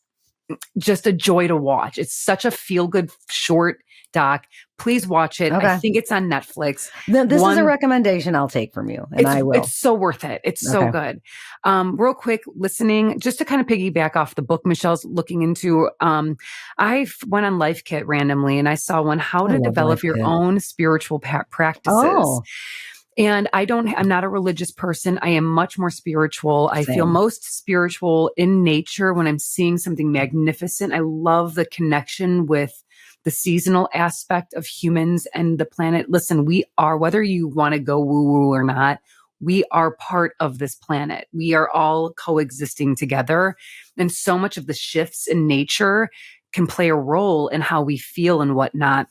just a joy to watch. It's such a feel-good short doc. Please watch it. Okay. I think it's on Netflix. This is a recommendation I'll take from you, and I will. It's so worth it. It's so good. Real quick, listening, just to kind of piggyback off the book Michelle's looking into, I went on Life Kit randomly and I saw one, How to Develop Your Own Spiritual Practices. Oh. And I'm not a religious person. I am much more spiritual. I feel most spiritual in nature when I'm seeing something magnificent. I love the connection with the seasonal aspect of humans and the planet. Listen, we are, whether you want to go woo-woo or not, we are part of this planet. We are all coexisting together. And so much of the shifts in nature can play a role in how we feel and whatnot.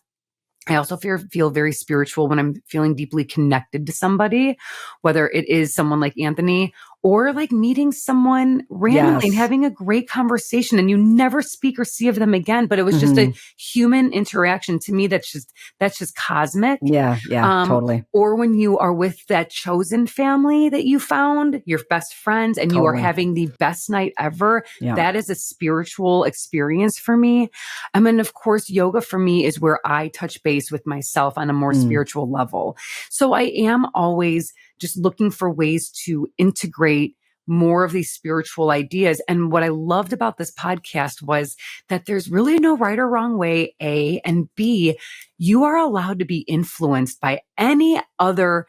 I also feel very spiritual when I'm feeling deeply connected to somebody, whether it is someone like Anthony or like meeting someone randomly and having a great conversation and you never speak or see of them again. But it was just a human interaction. To me, that's just cosmic. Yeah, totally. Or when you are with that chosen family that you found, your best friends, and you are having the best night ever. Yeah. That is a spiritual experience for me. I mean, of course, yoga for me is where I touch base with myself on a more spiritual level. So I am always just looking for ways to integrate more of these spiritual ideas. And what I loved about this podcast was that there's really no right or wrong way, A, and B, you are allowed to be influenced by any other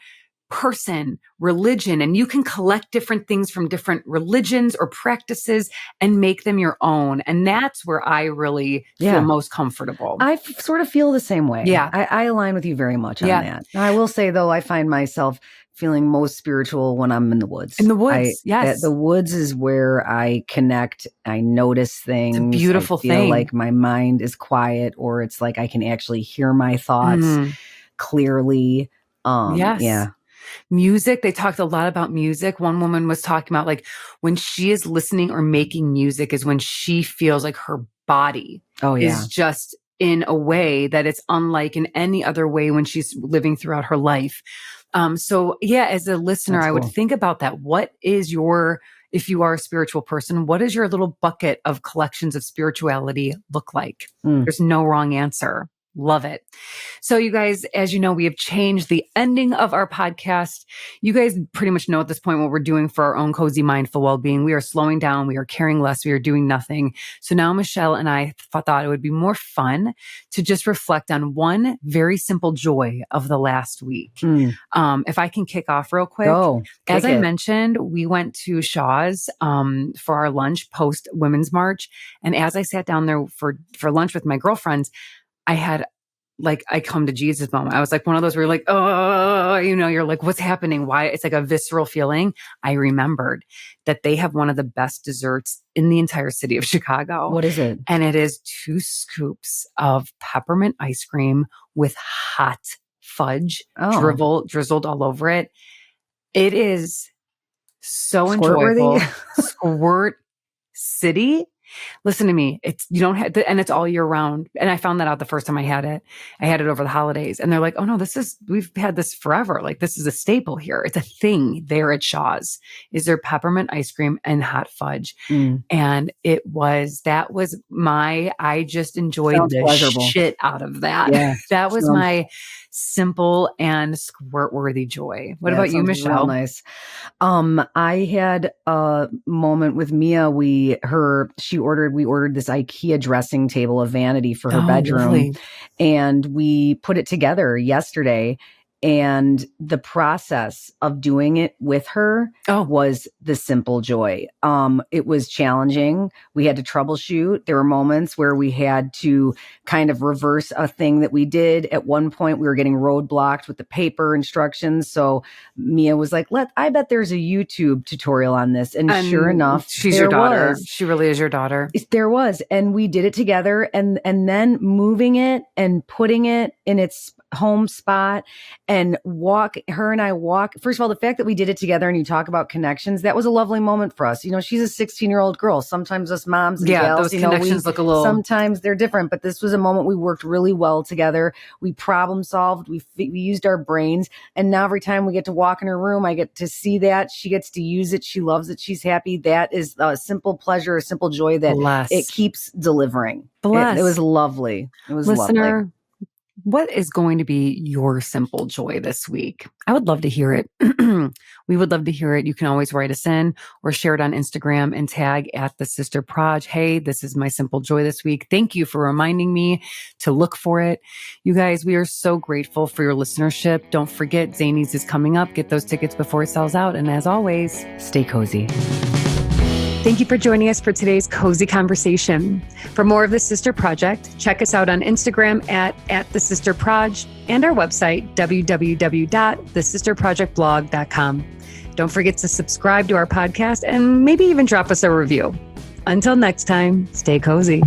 person, religion, and you can collect different things from different religions or practices and make them your own. And that's where I really feel most comfortable. I sort of feel the same way. Yeah. I align with you very much on that. I will say, though, I find myself feeling most spiritual when I'm in the woods. In the woods, yes. The woods is where I connect. I notice things. It's a beautiful thing. I feel thing. like my mind is quiet, or it's like I can actually hear my thoughts clearly. Yes. Yeah. Music. They talked a lot about music. One woman was talking about like when she is listening or making music is when she feels like her body is just in a way that it's unlike in any other way when she's living throughout her life. So yeah, as a listener, I would think about that. What is if you are a spiritual person, what does your little bucket of collections of spirituality look like? There's no wrong answer. Love it. So you guys, as you know, we have changed the ending of our podcast. You guys pretty much know at this point what we're doing for our own cozy mindful well-being. We are slowing down. We are caring less. We are doing nothing. So now Michelle and I thought it would be more fun to just reflect on one very simple joy of the last week. If I can kick off real quick. As I mentioned, we went to Shaw's for our lunch post Women's March. And as I sat down there for lunch with my girlfriends, I come to Jesus moment. I was like one of those where you're like, oh, you're like, what's happening? Why? It's like a visceral feeling. I remembered that they have one of the best desserts in the entire city of Chicago. What is it? And it is 2 scoops of peppermint ice cream with hot fudge drizzled all over it. It is so enjoyable. Squirt City. Listen to me. You don't have, and it's all year round. And I found that out the first time I had it. I had it over the holidays and they're like, oh no, we've had this forever. Like this is a staple here. It's a thing there at Shaw's. Is there peppermint ice cream and hot fudge? And I just enjoyed the shit out of that. Yeah, that was my simple and squirt-worthy joy. What Yeah, about it you, sounds Michelle? real nice. I had a moment with Mia. We ordered this IKEA dressing table, a vanity for her bedroom, lovely. and we put it together yesterday. And the process of doing it with her was the simple joy. It was challenging. We had to troubleshoot. There were moments where we had to kind of reverse a thing that we did. At one point, we were getting roadblocked with the paper instructions. So Mia was like, I bet there's a YouTube tutorial on this. And sure enough, she's your daughter. She really is your daughter. There was. And we did it together. And then moving it and putting it in its home spot and her and I walk. First of all, the fact that we did it together and you talk about connections, that was a lovely moment for us. You know, she's a 16-year-old girl. Sometimes us moms and gals, those connections look a little. Sometimes they're different, but this was a moment we worked really well together. We problem solved. We used our brains. And now every time we get to walk in her room, I get to see that. She gets to use it. She loves it. She's happy. That is a simple pleasure, a simple joy that it keeps delivering. It was lovely. It was Listener, lovely. What is going to be your simple joy this week? I would love to hear it. We would love to hear it. You can always write us in or share it on Instagram and tag at the Sister Proj. Hey, this is my simple joy this week. Thank you for reminding me to look for it. You guys, we are so grateful for your listenership. Don't forget, Zanies is coming up. Get those tickets before it sells out. And as always, stay cozy. Thank you for joining us for today's cozy conversation. For more of the Sister Project, check us out on Instagram at the Sister Proj and our website, www.thesisterprojectblog.com. Don't forget to subscribe to our podcast and maybe even drop us a review. Until next time, stay cozy.